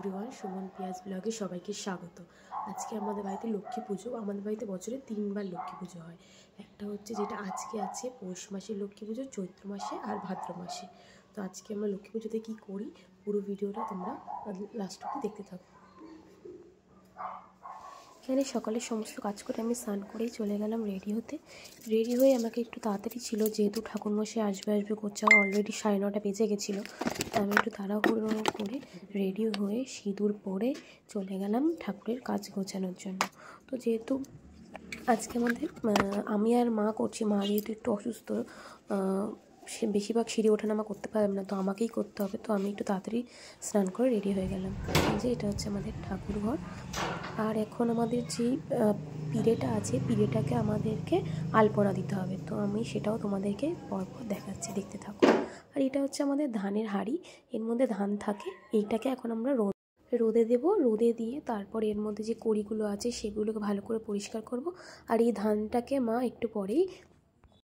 Everyone, Suman পিয়াজ ব্লগে সবাইকে স্বাগত। আজকে আমাদের বাড়িতে লক্ষ্মী পুজো। আমাদের বাড়িতে বছরে 3বার লক্ষ্মী পুজো হয়। একটা হচ্ছে যেটা আজকে আছে পৌষ মাসের লক্ষ্মী পুজো, চৈত্র মাসে আর ভাদ্র মাসে। তো আজকে আমরা লক্ষ্মী পুজোতে কী করি পুরো ভিডিওটা তোমরা লাস্ট অবধি দেখতে থাকো। এখানে সকালে সমস্ত কাজ করে আমি স্নান করেই চলে গেলাম রেডি হতে। রেডি হয়ে আমাকে একটু তাড়াতাড়ি ছিল, যেহেতু ঠাকুরমশাই আসবে করছে, অলরেডি 9:30 বেজে গেছিলো। তো আমি একটু তাড়াহুড়ো করে রেডি হয়ে সিঁদুর পরে চলে গেলাম ঠাকুরের কাজ গোছানোর জন্য। তো যেহেতু আজকে আমাদের আমি আর মা করছি, মা যেহেতু একটু অসুস্থ, সে বেশিরভাগ সিঁড়ি ওঠানামা করতে পারবে না, তো আমাকেই করতে হবে। তো আমি একটু তাড়াতাড়ি স্নান করে রেডি হয়ে গেলাম। যে এটা হচ্ছে আমাদের ঠাকুর ঘর। আর এখন আমাদের যে পিঁড়েটা আছে, পিঁড়েটাকে আমাদেরকে আলপনা দিতে হবে। তো আমি সেটাও তোমাদেরকে পরপর দেখাচ্ছি, দেখতে থাকো। আর এটা হচ্ছে আমাদের ধানের হাঁড়ি, এর মধ্যে ধান থাকে। এইটাকে এখন আমরা রোদে দেব। রোদে দিয়ে তারপর এর মধ্যে যে কড়িগুলো আছে সেগুলোকে ভালো করে পরিষ্কার করব। আর এই ধানটাকে মা একটু পরেই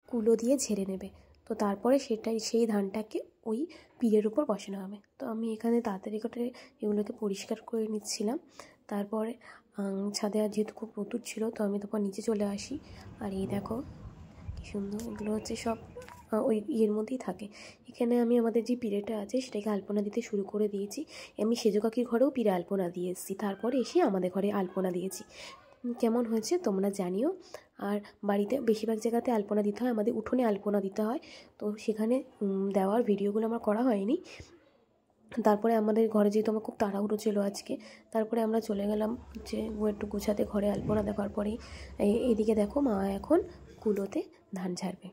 কুলো দিয়ে ঝেড়ে নেবে। তো তারপরে সেই ধানটাকে ওই পিঁড়ের উপর বসানো হবে। তো আমি এখানে তাড়াতাড়ি করে এগুলোকে পরিষ্কার করে নিচ্ছিলাম। তারপরে ছাদে আর যেহেতু খুব রোদ ছিল, তো আমি তারপর নিচে চলে আসি। আর এই দেখো কী সুন্দর, এগুলো হচ্ছে সব ওই ইয়ের মধ্যেই থাকে। এখানে আমি আমাদের যে পিঁড়েটা আছে সেটাকে আলপনা দিতে শুরু করে দিয়েছি। আমি সেজো কাকির ঘরেও পিঁড়ে আলপনা দিয়ে এসেছি, তারপরে এসে আমাদের ঘরে আলপনা দিয়েছি। কেমন হয়েছে তোমরা জানিও। আর বাড়িতে বেশিরভাগ জায়গাতে আলপনা দিতে হয়, আমাদের উঠোনে আলপনা দিতে হয়। তো সেখানে দেওয়ার ভিডিওগুলো আমার করা হয়নি। তারপরে আমাদের ঘরে যেহেতু আমার খুব তাড়াহুড়ো ছিল আজকে, তারপরে আমরা চলে গেলাম যে একটু গোছাতে ঘরে আলপনা দেওয়ার পরেই। এদিকে দেখো মা এখন কুলোতে ধান ঝাড়বে।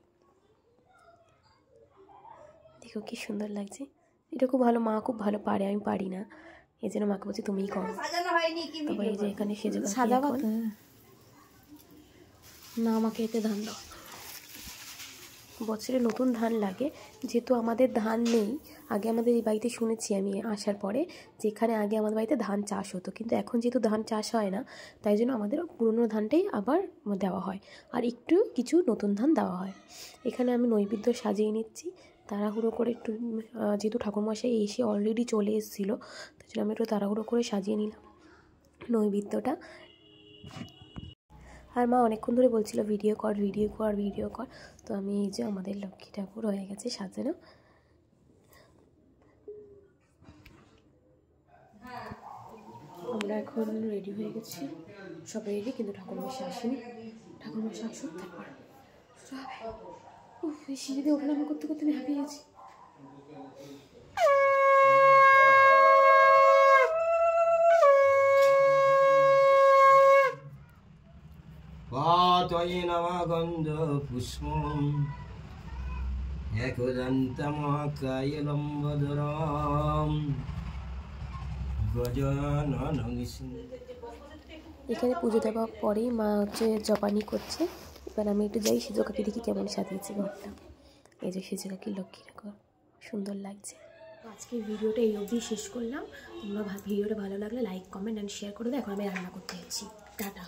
দেখো কি সুন্দর লাগছে। এটা খুব ভালো, মা খুব ভালো পারে, আমি পারি না, এই জন্য মাকে বলছি তুমিই করো। তারপরে এই যে এখানে সেজে সাদা না, আমাকে এতে ধান দাও। বছরে নতুন ধান লাগে, যেহেতু আমাদের ধান নেই। আগে আমাদের এই বাড়িতে শুনেছি আমি আসার পরে, যেখানে আগে আমাদের বাড়িতে ধান চাষ হতো, কিন্তু এখন যেহেতু ধান চাষ হয় না, তাই জন্য আমাদের পুরনো ধানটাই আবার দেওয়া হয়, আর একটু কিছু নতুন ধান দেওয়া হয়। এখানে আমি নৈবেদ্য সাজিয়ে নিচ্ছি তাড়াহুড়ো করে একটু, যেহেতু ঠাকুরমশাই এসে অলরেডি চলে এসেছিলো, তাই জন্য আমি একটু তাড়াহুড়ো করে সাজিয়ে নিলাম নৈবেদ্যটা। আর মা অনেকক্ষণ ধরে বলছিল ভিডিও কর ভিডিও কর ভিডিও কর। তো আমি এই যে আমাদের লক্ষ্মী ঠাকুর হয়ে গেছে সাজানো। আমরা এখন রেডি হয়ে গেছি, সবাই রেডি, কিন্তু ঠাকুরমশাই আসেনি। ঠাকুরমশাই আসুন তারপর সিঁড়িতে ওঠানামা করতে করতে আমি হাঁপিয়ে গেছি। পাতয়ে নমঃ গন্ধ পুষ্পম একদন্তমহাকায় লম্বোদরম গজাননং। এখানে পুজো দেওয়ার পরেই মা হচ্ছে জপানি করছে। এবার আমি একটু যাই সেজো কাকি দেখি কেমন সাজিয়েছে ঘরটা। এই যে সেজো কাকির লক্ষ্মী ঠাকুর, সুন্দর লাগছে। আজকের ভিডিওটা এই অবধি শেষ করলাম। তোমরা ভিডিওটা ভালো লাগলে লাইক, কমেন্ট অ্যান্ড শেয়ার করে দাও। এখন আমি রান্না করতে যাচ্ছি। টাটা।